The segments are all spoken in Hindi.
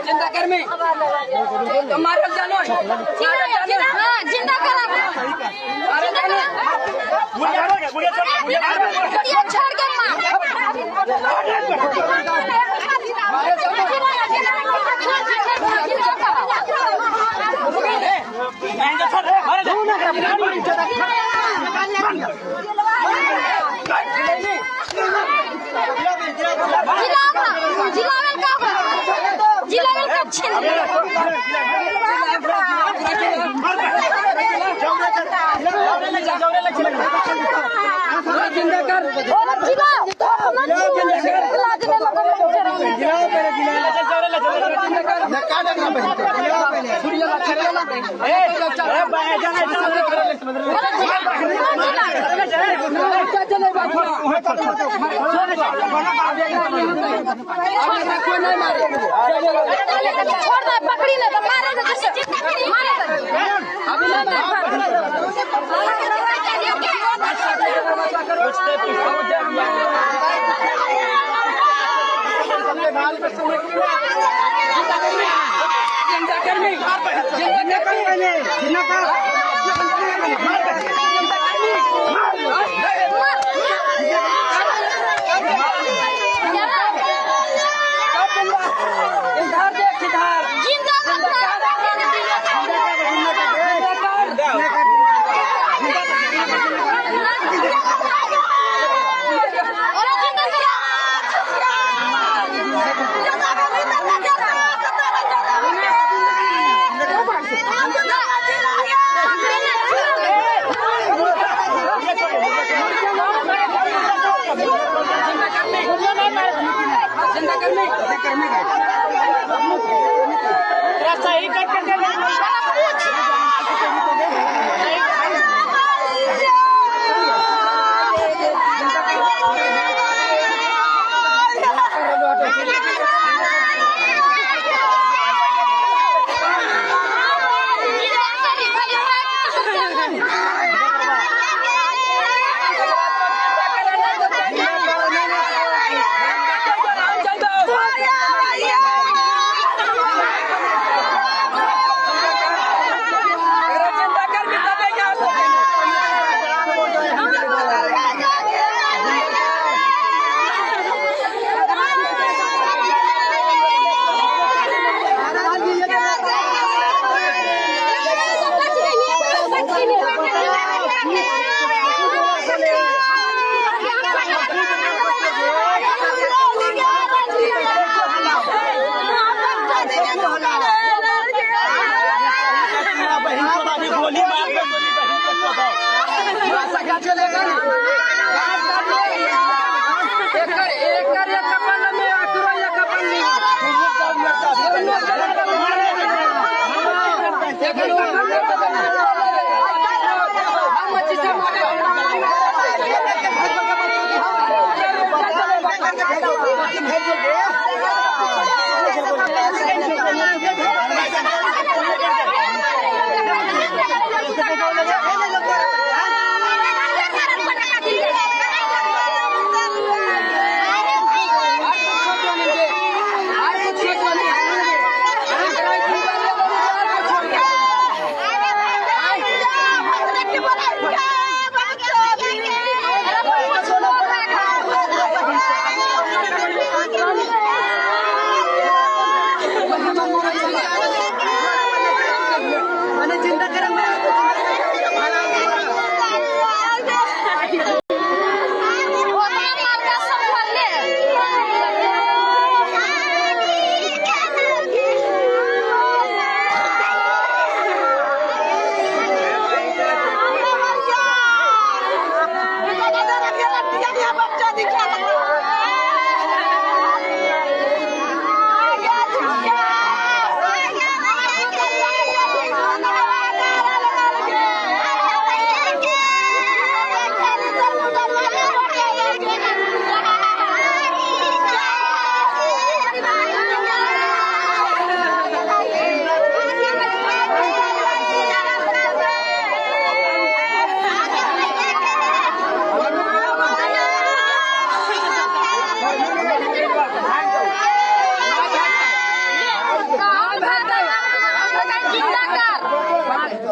जिंदा कर्मी तुम्हारे जानो जिंदा करा अरे गुड़िया छोड़ के पकड़ी ना तो मारे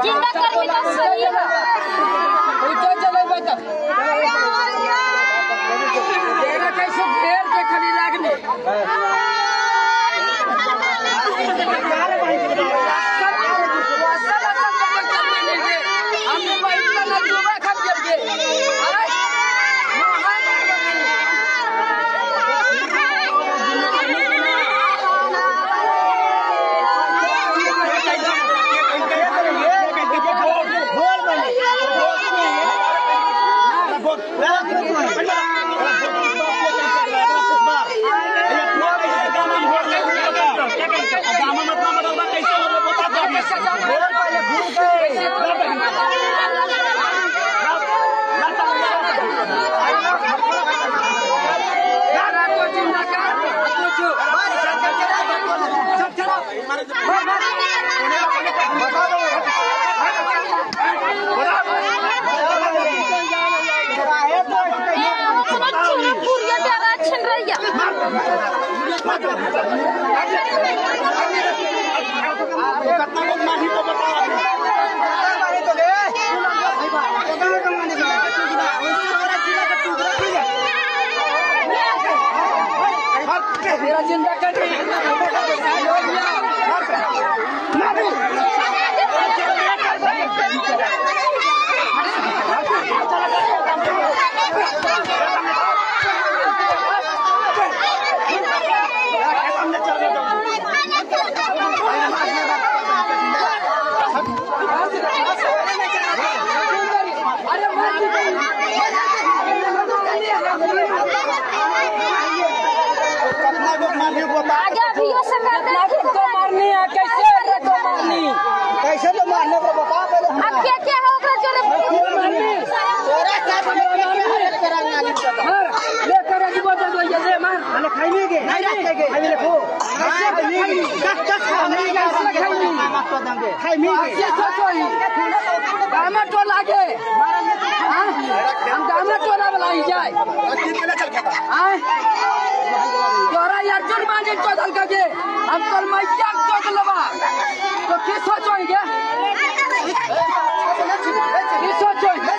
जिंदा कर्मी का सही है उठो चले बता तेरा कैसे घेर के खड़ी लागने हमने बैठना ना जुबा खा करके अरे मेरा जिंदा करके आगे भी हो सकता है को मारनी है कैसे को मारनी कैसे तो मारने को बता पहले अब क्या होगा जो तोरा क्या लेकर आगे बोल दो ये ले मार अरे खाइए के नहीं रखेंगे अभी देखो दस नहीं खाइए खाइए ऐसे सोचो ही दामा तो लागे हम दामा तो ना बुलाई जाए तोरा यार जुर मांगे चौधल का के हम कल मैया चौक लबा तो किस सोचोगे किस सोचोगे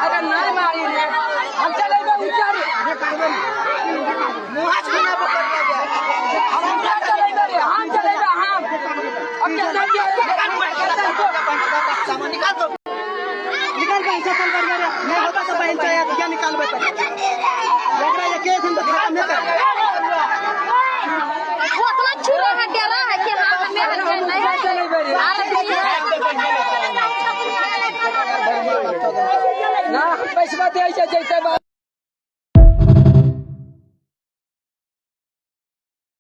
अरे नहीं मारी हम चले निकाल पैसा